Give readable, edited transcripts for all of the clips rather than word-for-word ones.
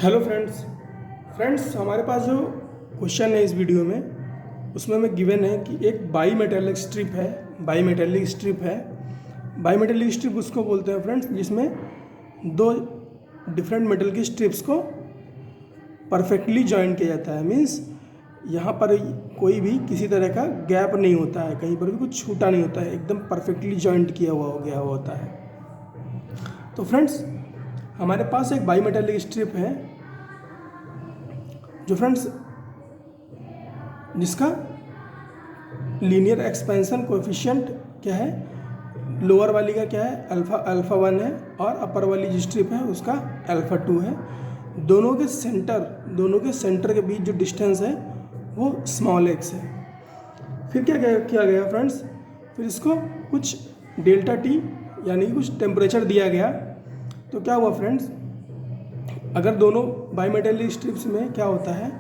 Hello friends हमारे पास जो question है इस वीडियो में उसमें हमें गिवन है कि एक बाईमेटेलिक स्ट्रिप उसको बोलते हैं फ्रेंड्स जिसमें दो डिफरेंट मेटल की स्ट्रिप्स को परफेक्टली जॉइन किया जाता है। मींस यहाँ पर कोई भी किसी तरह का गैप नहीं होता है, कहीं पर भी कुछ छूटा नहीं होता है, एकदम परफेक्टली जॉइंट किया हुआ हो गया होता है। तो फ्रेंड्स हमारे पास एक बाईमेटेलिक स्ट्रिप है जो फ्रेंड्स जिसका लीनियर एक्सपेंशन कोएफिशिएंट क्या है, लोअर वाली का क्या है अल्फ़ा 1 है और अपर वाली जो स्ट्रिप है उसका अल्फ़ा 2 है। दोनों के सेंटर के बीच जो डिस्टेंस है वो स्मॉल x है। फिर क्या किया गया फ्रेंड्स, फिर इसको कुछ डेल्टा टी यानी कुछ टेम्परेचर दिया गया। तो क्या हुआ फ्रेंड्स, अगर दोनों बाईमेटेलिक स्ट्रिप्स में क्या होता है,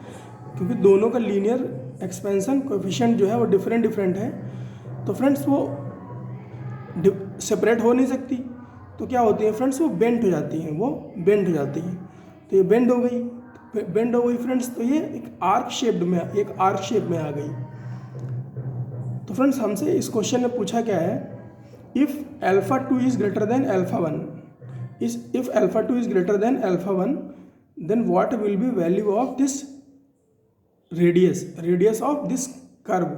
क्योंकि दोनों का लीनियर एक्सपेंशन कोएफिशिएंट जो है वो डिफरेंट है, तो फ्रेंड्स वो सेपरेट हो नहीं सकती। तो क्या होती है फ्रेंड्स, वो बेंड हो जाती हैं। तो ये बेंड हो गई फ्रेंड्स, तो ये एक आर्क शेप में आ गई। तो फ्रेंड्स हमसे इस क्वेश्चन में पूछा क्या है, if alpha 2 is greater than alpha 1, if alpha 2 is greater than alpha 1, then what will be value of this radius of this curve।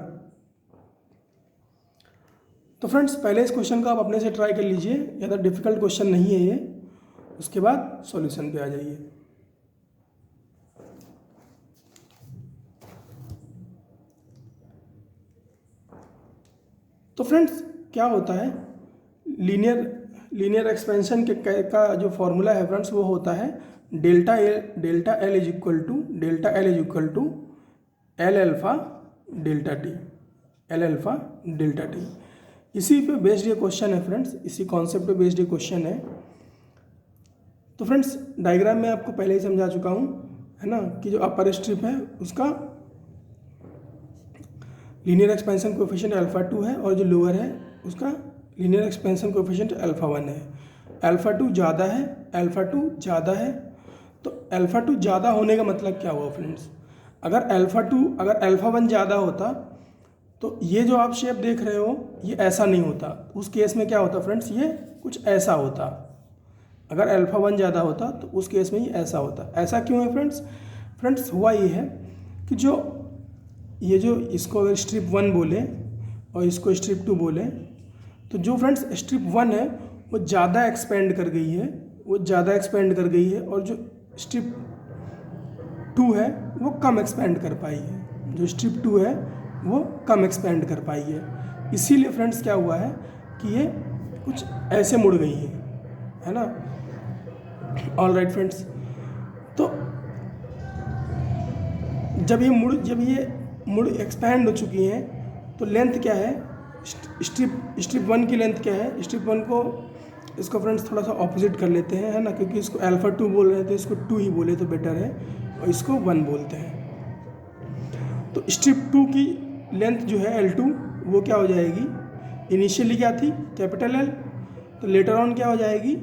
तो फ्रेंड्स पहले इस क्वेश्चन को आप अपने से ट्राई कर लीजिए, ज़्यादा डिफिकल्ट क्वेश्चन नहीं है ये, उसके बाद सॉल्यूशन पे आ जाइए। तो फ्रेंड्स क्या होता है, लीनियर एक्सपेंशन का जो फॉर्मूला है फ्रेंड्स वो होता है delta L is equal to L alpha delta T. इसी पे बेस्ड ये क्वेश्चन है फ्रेंड्स, इसी कॉन्सेप्ट पे बेस्ड ये क्वेश्चन है। तो फ्रेंड्स डायग्राम में आपको पहले ही समझा चुका हूँ, है ना, कि जो अपर स्ट्रिप है उसका लीनियर एक्सपेंशन कोएफिशिएंट अल्फ़ा 2 है और जो लोअर है उसका लीनियर एक्सपेंशन कोएफिशिएंट अल्फ़ा 1 है। अल्फ़ा 2 ज़्यादा है, तो अल्फ़ा 2 ज़्यादा होने का मतलब क्या हुआ फ्रेंड्स, अगर अल्फ़ा 1 ज़्यादा होता तो ये जो आप शेप देख रहे हो ये ऐसा नहीं होता। उस केस में क्या होता फ्रेंड्स, ये कुछ ऐसा होता। अगर अल्फ़ा 1 ज़्यादा होता तो उस केस में ये ऐसा होता। ऐसा क्यों है फ्रेंड्स हुआ ये है कि ये जो इसको अगर स्ट्रिप 1 बोले और इसको स्ट्रिप 2 बोले, तो जो फ्रेंड्स स्ट्रिप 1 है वो ज़्यादा एक्सपेंड कर गई है और जो स्ट्रिप 2 है वो कम एक्सपेंड कर पाई है। इसीलिए फ्रेंड्स क्या हुआ है कि ये कुछ ऐसे मुड़ गई है ना। ऑल राइट फ्रेंड्स, तो जब ये मुड़ एक्सपैंड हो चुकी हैं तो लेंथ क्या है, स्ट्रिप 1 की लेंथ क्या है, स्ट्रिप 1 को इसको फ्रेंड्स थोड़ा सा ऑपोजिट कर लेते हैं, है ना, क्योंकि इसको अल्फ़ा 2 बोल रहे थे, इसको 2 ही बोले तो बेटर है, और इसको 1 बोलते हैं। तो स्ट्रिप 2 की लेंथ जो है L2 वो क्या हो जाएगी, इनिशियली क्या थी कैपिटल L, तो लेटर ऑन क्या हो जाएगी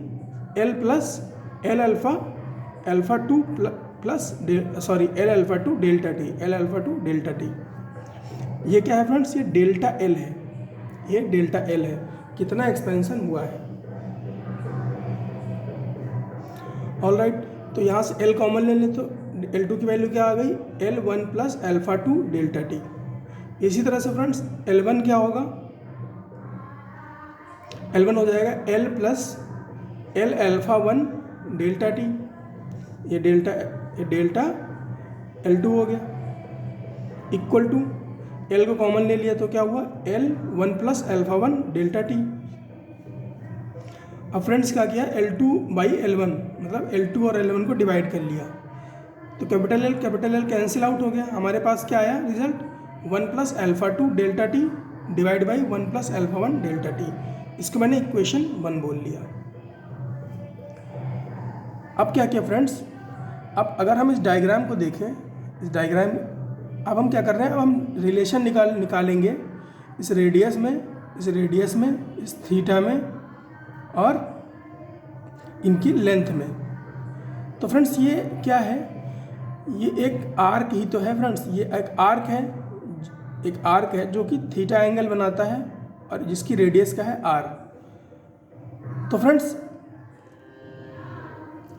L plus L alpha 2 L alpha 2 delta T. ये क्या है फ्रेंड्स, ये डेल्टा एल है, कितना एक्सपेंशन हुआ है। ऑल राइट, तो यहाँ से L कॉमन ले लें तो L2 की वैल्यू क्या आ गई, L1 plus alpha 2 delta T. इसी तरह से फ्रेंड्स L1 क्या होगा, L1 हो जाएगा L plus L alpha 1 delta T. ये डेल्टा L2 हो गया, इक्वल टू L को कॉमन ले लिया तो क्या हुआ L1 plus alpha 1 delta T. अब फ्रेंड्स क्या किया, L2 बाई L1 मतलब L2 और L1 को डिवाइड कर लिया, तो कैपिटल L कैंसिल आउट हो गया। हमारे पास क्या आया result, 1 plus alpha 2 delta T divide by 1 plus alpha 1 delta T. इसको मैंने इक्वेशन 1 बोल लिया। अब क्या किया फ्रेंड्स, अब अगर हम इस डायग्राम को देखें, अब हम क्या कर रहे हैं, अब हम रिलेशन निकालेंगे इस रेडियस में, इस थीटा में और इनकी लेंथ में। तो फ्रेंड्स ये क्या है, ये एक आर्क ही तो है फ्रेंड्स, ये एक आर्क है, एक आर्क है जो कि थीटा एंगल बनाता है और जिसकी रेडियस का है आर। तो फ्रेंड्स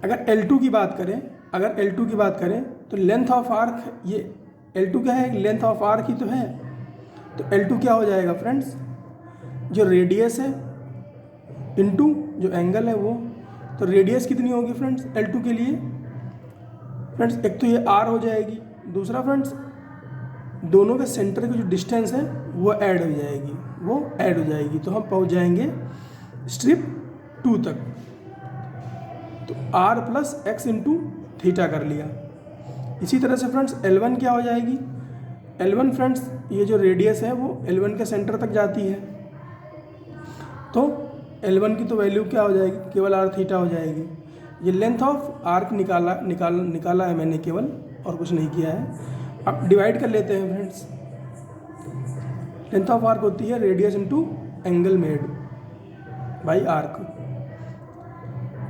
अगर L2 की बात करें, अगर L2 की बात करें तो लेंथ ऑफ आर्क, ये L2 क्या है, लेंथ ऑफ आर्क ही तो है। तो L2 क्या हो जाएगा फ्रेंड्स, जो रेडियस है इनटू जो एंगल है वो, तो रेडियस कितनी होगी फ्रेंड्स L2 के लिए फ्रेंड्स, एक तो ये R हो जाएगी, दूसरा फ्रेंड्स दोनों के सेंटर की जो डिस्टेंस है वो ऐड हो जाएगी, वो ऐड हो जाएगी, तो हम पहुंच जाएंगे स्ट्रिप 2 तक। तो R plus x into theta कर लिया। इसी तरह से फ्रेंड्स L1 क्या हो जाएगी, L1 फ्रेंड्स ये जो रेडियस है वो L1 के सेंटर तक जाती है, तो L1 की तो वैल्यू क्या हो जाएगी, केवल R थीटा हो जाएगी। ये लेंथ ऑफ आर्क निकाला है मैंने केवल, और कुछ नहीं किया है। अब डिवाइड कर लेते हैं फ्रेंड्स, लेंथ ऑफ आर्क होती है radius into angle made by arc.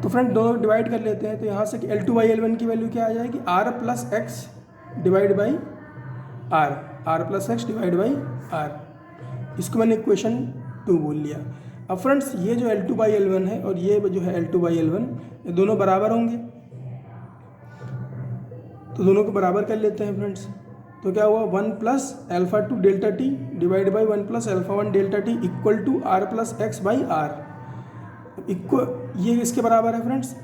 तो फ्रेंड दोनों डिवाइड कर लेते हैं, तो यहाँ से L2 बाई L1 की वैल्यू क्या आ जाएगी, R plus X divide by R, R plus X divide by R. इसको मैंने इक्वेशन 2 बोल लिया। अब फ्रेंड्स ये जो L2 बाई L1 है और ये जो है L2 बाई L1, ये दोनों बराबर होंगे, तो दोनों को बराबर कर लेते हैं फ्रेंड्स। तो क्या हुआ, 1 plus alpha 2 delta T divide by 1 plus alpha 1 delta T equal to R plus X by R. ये इसके बराबर है फ्रेंड्स,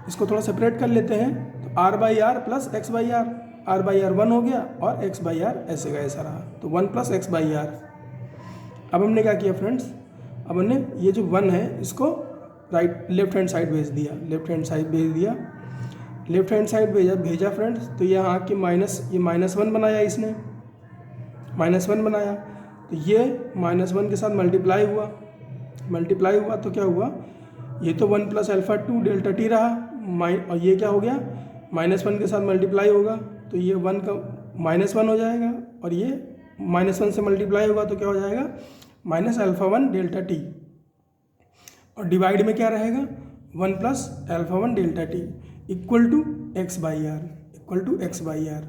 इसको थोड़ा सेपरेट कर लेते हैं, तो R by R plus X by R, R by R 1 हो गया और x बाई आर ऐसे का ऐसा रहा, तो 1 प्लस एक्स बाई आर। अब हमने क्या किया फ्रेंड्स, अब हमने ये जो 1 है इसको लेफ्ट हैंड साइड भेज दिया, लेफ्ट हैंड साइड भेजा फ्रेंड्स। तो यहाँ कि ये -1 बनाया इसने, -1 बनाया, तो ये -1 के साथ मल्टीप्लाई हुआ, तो क्या हुआ, ये तो 1 प्लस अल्फा 2 डेल्टा टी रहा, और ये क्या हो गया, -1 के साथ मल्टीप्लाई होगा, तो ये 1 का -1 हो जाएगा, और ये -1 से मल्टीप्लाई होगा तो क्या हो जाएगा, माइनस अल्फा 1 डेल्टा टी, और डिवाइड में क्या रहेगा, 1 plus alpha 1 delta T equal to X by R.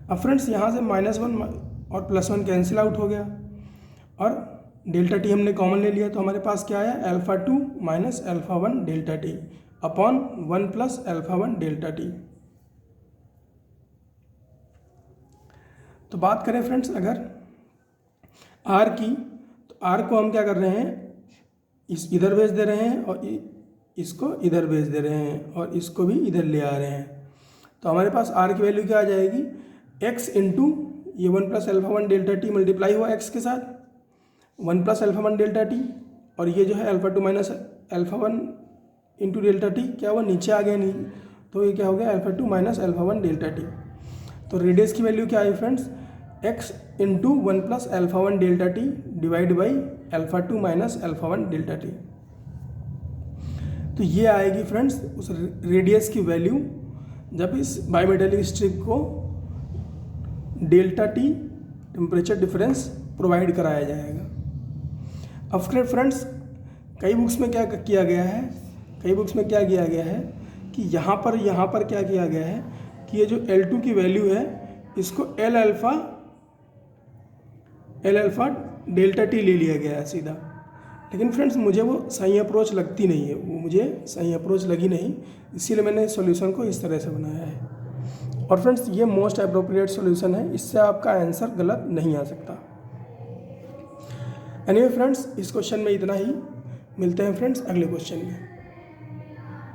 अब फ्रेंड्स यहाँ से -1 और +1 कैंसिल आउट हो गया, और डेल्टा टी हमने कॉमन ले लिया, तो हमारे पास क्या आया, alpha 2 minus alpha 1 delta T upon 1 plus alpha 1 delta T. तो बात करें फ्रेंड्स अगर R की, तो R को हम क्या कर रहे हैं, इधर भेज दे रहे हैं, और इसको इधर भेज दे रहे हैं, और इसको भी इधर ले आ रहे हैं। तो हमारे पास R की वैल्यू क्या आ जाएगी, x इंटू ये 1 plus alpha 1 delta T multiply हुआ x के साथ 1 प्लस अल्फा 1 डेल्टा टी, और ये जो है alpha 2 minus alpha 1 into delta T क्या हुआ, नीचे आ गया, नहीं, तो ये क्या हो गया, alpha 2 minus alpha 1 delta T. तो रेडियस की वैल्यू क्या आई friends, x into 1 plus alpha 1 delta T divide by alpha 2 minus alpha 1 delta T. तो ये आएगी फ्रेंड्स उस रेडियस की वैल्यू जब इस बाईमेटालिक स्ट्रिप को delta T temperature difference provide कराया जाएगा। अब फ्रेंड्स कई बुक्स में क्या किया गया है, कि यहाँ पर क्या किया गया है कि ये जो L2 की वैल्यू है इसको L अल्फ़ा डेल्टा टी ले लिया गया है सीधा, लेकिन फ्रेंड्स मुझे वो सही अप्रोच लगती नहीं है, वो मुझे सही अप्रोच लगी नहीं, इसीलिए मैंने सॉल्यूशन को इस तरह से बनाया है। और फ्रेंड्स ये मोस्ट अप्रोप्रिएट सॉल्यूशन है, इससे आपका आंसर गलत नहीं आ सकता। एनीवे फ्रेंड्स इस क्वेश्चन में इतना ही, मिलते हैं फ्रेंड्स अगले क्वेश्चन में।